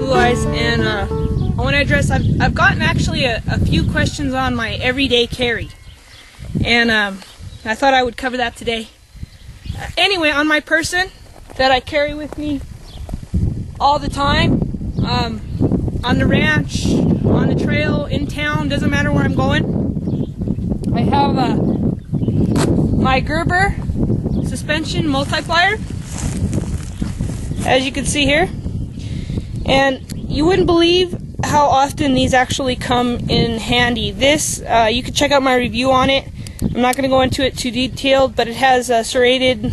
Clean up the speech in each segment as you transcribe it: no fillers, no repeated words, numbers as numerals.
Blue Eyes, and I want to address, I've gotten actually a few questions on my everyday carry, and I thought I would cover that today. Anyway, on my person that I carry with me all the time, on the ranch, on the trail, in town, doesn't matter where I'm going, I have my Gerber suspension multiplier, as you can see here. And you wouldn't believe how often these actually come in handy. This, you can check out my review on it. I'm not going to go into it too detailed, but it has a serrated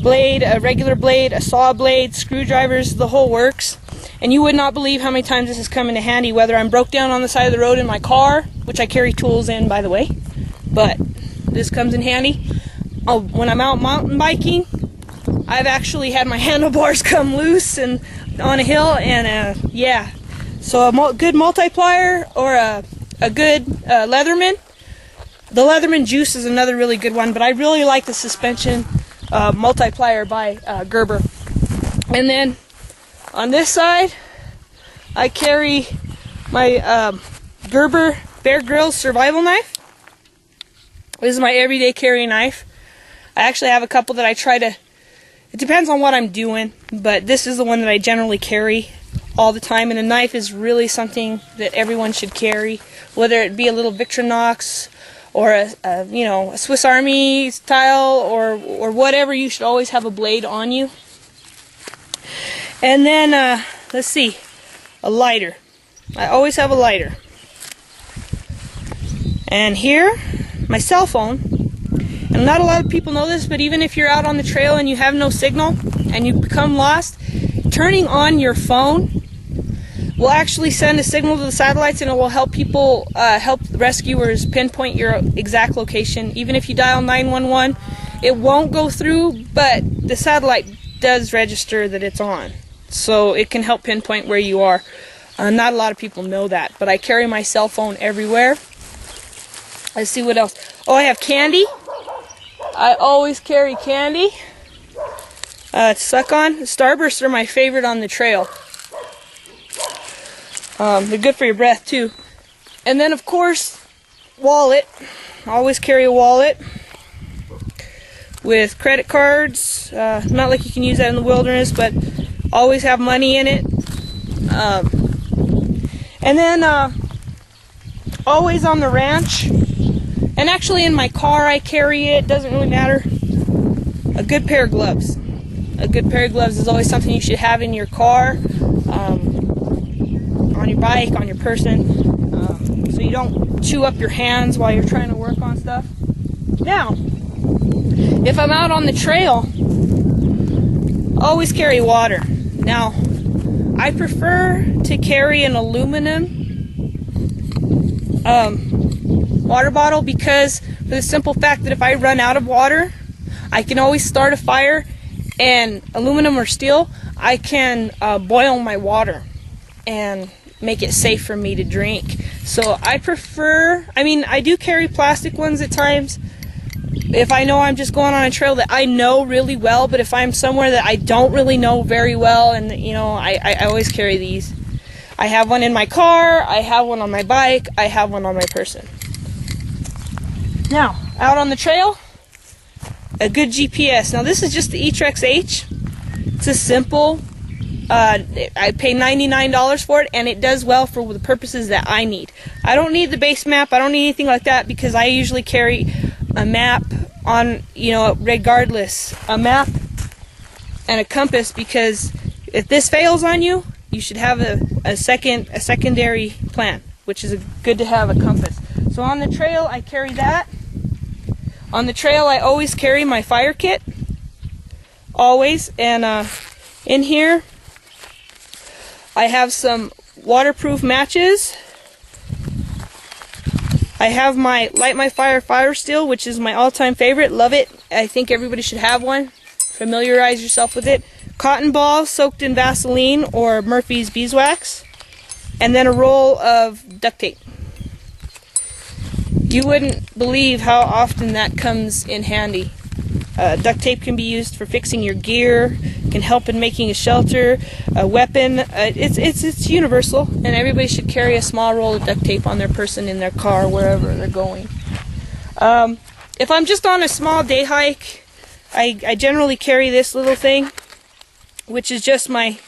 blade, a regular blade, a saw blade, screwdrivers, the whole works. And you would not believe how many times this has come into handy, whether I'm broke down on the side of the road in my car, which I carry tools in, by the way, but this comes in handy. When I'm out mountain biking, I've actually had my handlebars come loose and on a hill, and yeah, so a good multiplier or a good Leatherman. The Leatherman Juice is another really good one, but I really like the suspension multiplier by Gerber. And then on this side, I carry my Gerber Bear Grylls survival knife. This is my everyday carry knife. I actually have a couple that I try to, it depends on what I'm doing, but this is the one that I generally carry all the time, and a knife is really something that everyone should carry, whether it be a little Victronox or a Swiss Army style or whatever. You should always have a blade on you. And then let's see, a lighter. I always have a lighter. And here, my cell phone. And not a lot of people know this, but even if you're out on the trail and you have no signal and you become lost, turning on your phone will actually send a signal to the satellites, and it will help people, help rescuers pinpoint your exact location. Even if you dial 911, it won't go through, but the satellite does register that it's on. So it can help pinpoint where you are. Not a lot of people know that, but I carry my cell phone everywhere. Let's see what else. Oh, I have candy. I always carry candy to suck on. Starbursts are my favorite on the trail. They're good for your breath too. And then of course, wallet. I always carry a wallet with credit cards. Not like you can use that in the wilderness, but always have money in it. And then always on the ranch. And actually in my car I carry it, doesn't really matter. A good pair of gloves. A good pair of gloves is always something you should have in your car, on your bike, on your person, so you don't chew up your hands while you're trying to work on stuff. Now, if I'm out on the trail, always carry water. Now, I prefer to carry an aluminum water bottle, because for the simple fact that if I run out of water, I can always start a fire, and aluminum or steel, I can boil my water and make it safe for me to drink. So I prefer, I do carry plastic ones at times if I know I'm just going on a trail that I know really well, but if I'm somewhere that I don't really know very well, and I always carry these. I have one in my car, I have one on my bike, I have one on my person. Now, out on the trail, a good GPS. Now this is just the eTrex H. It's a simple, I pay $99 for it, and it does well for the purposes that I need. I don't need the base map, I don't need anything like that, because I usually carry a map on, regardless, a map and a compass, because if this fails on you, you should have a secondary plan, which is good to have a compass. So on the trail, I carry that. On the trail, I always carry my fire kit, always, and in here, I have some waterproof matches. I have my Light My Fire Steel, which is my all-time favorite. Love it. I think everybody should have one. Familiarize yourself with it. Cotton balls soaked in Vaseline or Murphy's beeswax, and then a roll of duct tape. You wouldn't believe how often that comes in handy. Duct tape can be used for fixing your gear, can can help in making a shelter, a weapon. It's universal, and everybody should carry a small roll of duct tape on their person in their car wherever they're going. If I'm just on a small day hike, I generally carry this little thing, which is just my,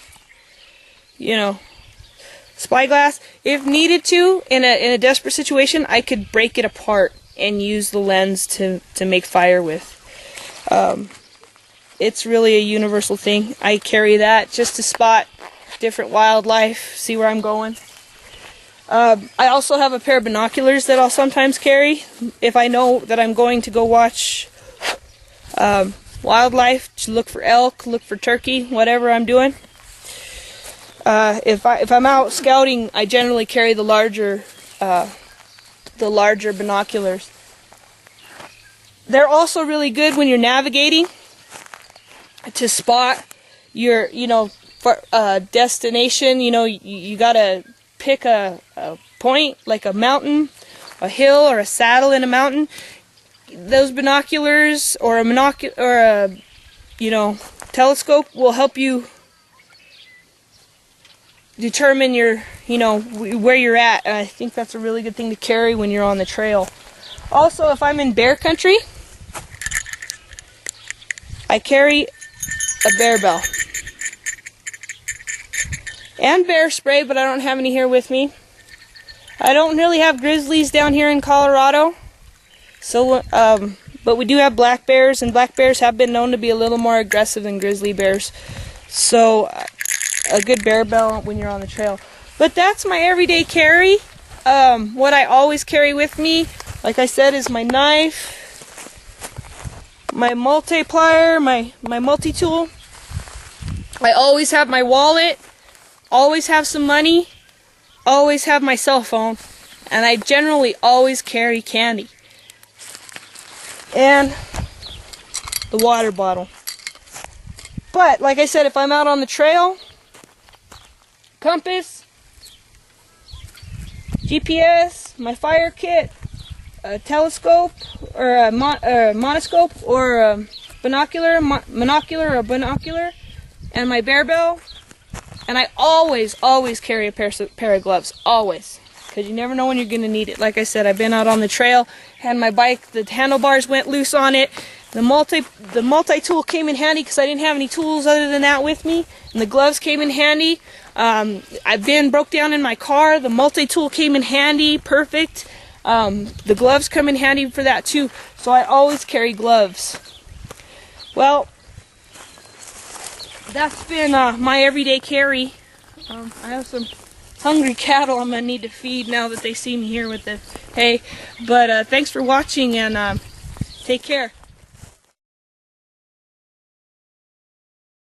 spyglass. If needed to, in a desperate situation, I could break it apart and use the lens to make fire with. It's really a universal thing. I carry that just to spot different wildlife, see where I'm going. I also have a pair of binoculars that I'll sometimes carry if I know that I'm going to go watch wildlife, to look for elk, look for turkey, whatever I'm doing. If I'm out scouting, I generally carry the larger binoculars. They're also really good when you're navigating to spot your, destination. You gotta pick a point, like a mountain, a hill, or a saddle in a mountain. Those binoculars or a telescope will help you determine where you're at. And I think that's a really good thing to carry when you're on the trail. Also, if I'm in bear country, I carry a bear bell and bear spray, but I don't have any here with me. I don't really have grizzlies down here in Colorado, so but we do have black bears, and black bears have been known to be a little more aggressive than grizzly bears. So a good bear bell when you're on the trail. But that's my everyday carry. What I always carry with me, like I said, is my knife, my multiplier, my multi-tool. I always have my wallet, always have some money, always have my cell phone, and I generally always carry candy. And the water bottle. But, like I said, if I'm out on the trail, compass, GPS, my fire kit, a telescope, or a monoscope, or a binocular, and my bear bell. And I always carry a pair of gloves, always, because you never know when you're going to need it. Like I said, I've been out on the trail, had my bike, the handlebars went loose on it, the multi-tool came in handy because I didn't have any tools other than that with me, and the gloves came in handy. I've been broke down in my car, the multi-tool came in handy, perfect. The gloves come in handy for that too, so I always carry gloves. Well, that's been my everyday carry. I have some hungry cattle I'm going to need to feed now that they see me here with the hay. But thanks for watching, and take care.